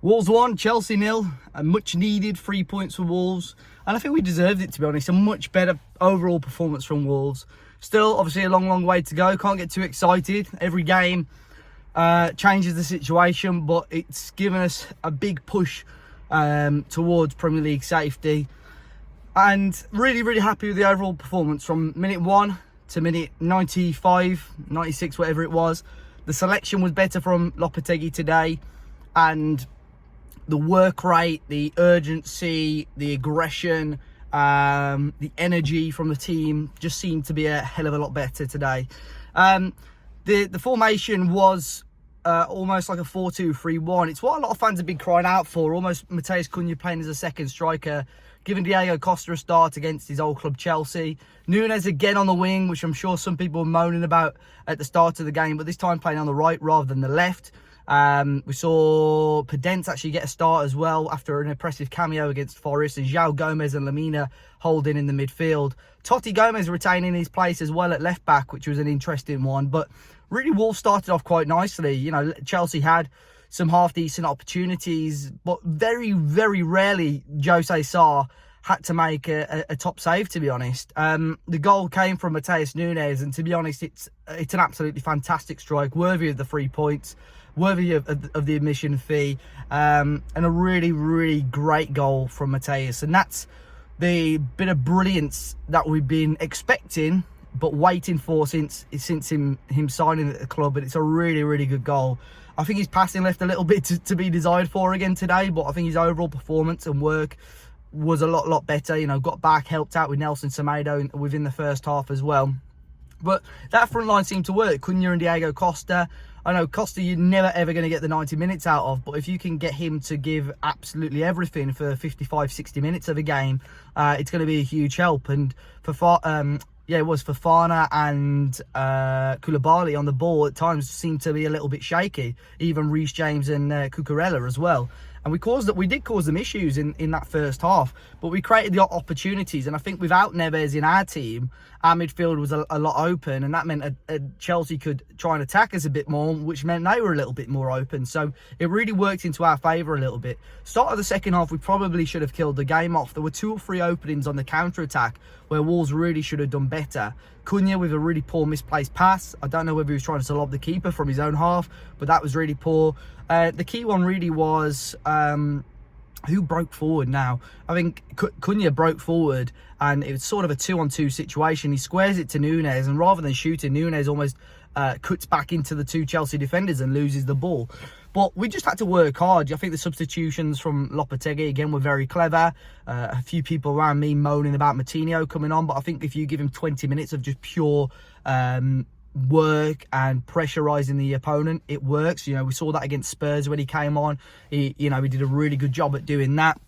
Wolves 1, Chelsea 0. A much needed 3 points for Wolves. And I think we deserved it, to be honest. A much better overall performance from Wolves. Still, obviously, a long way to go. Can't get too excited. Every game changes the situation, but it's given us a big push towards Premier League safety. And really happy with the overall performance from minute 1 to minute 95, 96, whatever it was. The selection was better from Lopetegui today. And the work rate, the urgency, the aggression, the energy from the team just seemed to be a hell of a lot better today. The formation was almost like a 4-2-3-1. It's what a lot of fans have been crying out for. Almost Matheus Nunes playing as a second striker, giving Diego Costa a start against his old club Chelsea. Nunes again on the wing, which I'm sure some people were moaning about at the start of the game, but this time playing on the right rather than the left. We saw Podence actually get a start as well after an impressive cameo against Forest, and João Gomez and Lamina holding in the midfield. Totti Gomez retaining his place as well at left back, which was an interesting one. But really, Wolves started off quite nicely. You know, Chelsea had some half-decent opportunities, but very rarely Jose Sarr had to make a top save, to be honest. The goal came from Matheus Nunes, and to be honest, it's an absolutely fantastic strike, worthy of the 3 points, worthy of the admission fee, and a really great goal from Matheus. And that's the bit of brilliance that we've been expecting but waiting for since him signing at the club. And it's a really good goal. I think his passing left a little bit to be desired for again today, but I think his overall performance and work was a lot better. You know, got back, helped out with Nelson Semedo within the first half as well. But that front line seemed to work. Cunha and Diego Costa. I know Costa you're never ever going to get the 90 minutes out of, but if you can get him to give absolutely everything for 55-60 minutes of a game, it's going to be a huge help. And for Fofana and Koulibaly on the ball at times seemed to be a little bit shaky. Even Reece James and Cucurella as well. And we did cause them issues in that first half, but we created the opportunities. And I think without Neves in our team, our midfield was a lot open, and that meant Chelsea could try and attack us a bit more, which meant they were a little bit more open. So it really worked into our favour a little bit. Start of the second half, we probably should have killed the game off. There were 2 or 3 openings on the counter-attack where Wolves really should have done better. Cunha with a really poor misplaced pass. I don't know whether he was trying to lob the keeper from his own half, but that was really poor. The key one really was who broke forward now. I think Cunha broke forward, and it was sort of a 2-on-2 situation. He squares it to Nunes, and rather than shooting, Nunes almost cuts back into the 2 Chelsea defenders and loses the ball. But we just had to work hard. I think the substitutions from Lopetegui, again, were very clever. A few people around me moaning about Moutinho coming on, but I think if you give him 20 minutes of just pure work and pressurising the opponent, it works. You know, we saw that against Spurs when he came on. He did a really good job at doing that.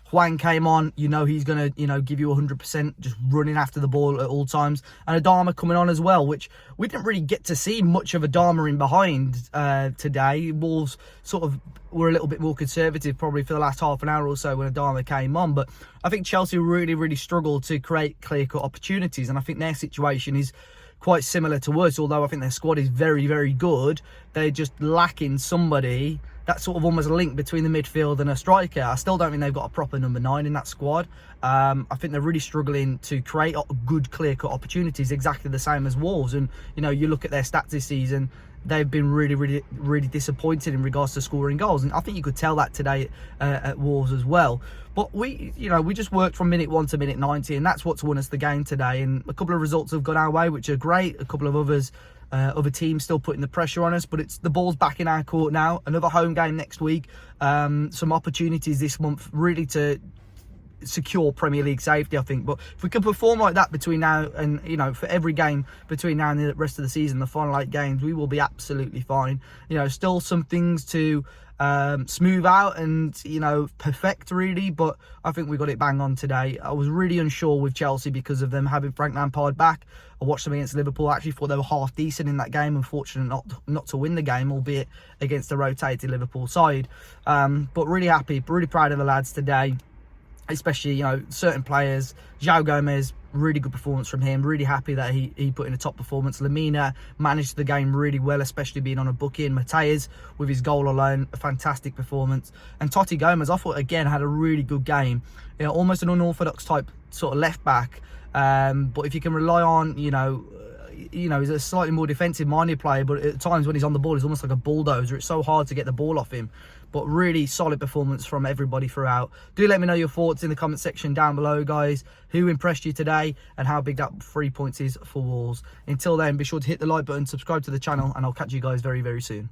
Hwang came on, he's going to, give you 100%, just running after the ball at all times. And Adama coming on as well, which we didn't really get to see much of Adama in behind today. Wolves sort of were a little bit more conservative probably for the last half an hour or so when Adama came on. But I think Chelsea really struggled to create clear-cut opportunities. And I think their situation is quite similar to us, although I think their squad is very good. They're just lacking somebody that sort of almost a link between the midfield and a striker. I still don't think they've got a proper number 9 in that squad. I think they're really struggling to create good clear-cut opportunities, exactly the same as Wolves. And you look at their stats this season, they've been really disappointed in regards to scoring goals, and I think you could tell that today at Wolves as well. But we just worked from minute 1 to minute 90, and that's what's won us the game today. And a couple of results have gone our way, which are great. A couple of other teams still putting the pressure on us, but the ball's back in our court now. Another home game next week. Some opportunities this month really to secure Premier League safety, I think. But if we can perform like that between now and for every game between now and the rest of the season, the final 8 games, we will be absolutely fine. Still some things to smooth out and perfect really, but I think we got it bang on today. I was really unsure with Chelsea because of them having Frank Lampard back. I watched them against Liverpool. I actually thought they were half decent in that game. Unfortunate not to win the game, albeit against a rotated Liverpool side. But really happy, really proud of the lads today. especially, you know, certain players. João Gomez, really good performance from him. Really happy that he put in a top performance. Lamina managed the game really well, especially being on a booking. Matheus, with his goal alone, a fantastic performance. And Totti Gomez, I thought, again, had a really good game. You know, almost an unorthodox type sort of left back. But if you can rely on, you know, he's a slightly more defensive-minded player, but at times when he's on the ball, he's almost like a bulldozer. It's so hard to get the ball off him. But really solid performance from everybody throughout. Do let me know your thoughts in the comment section down below, guys. Who impressed you today and how big that 3 points is for Wolves. Until then, be sure to hit the like button, subscribe to the channel, and I'll catch you guys very, very soon.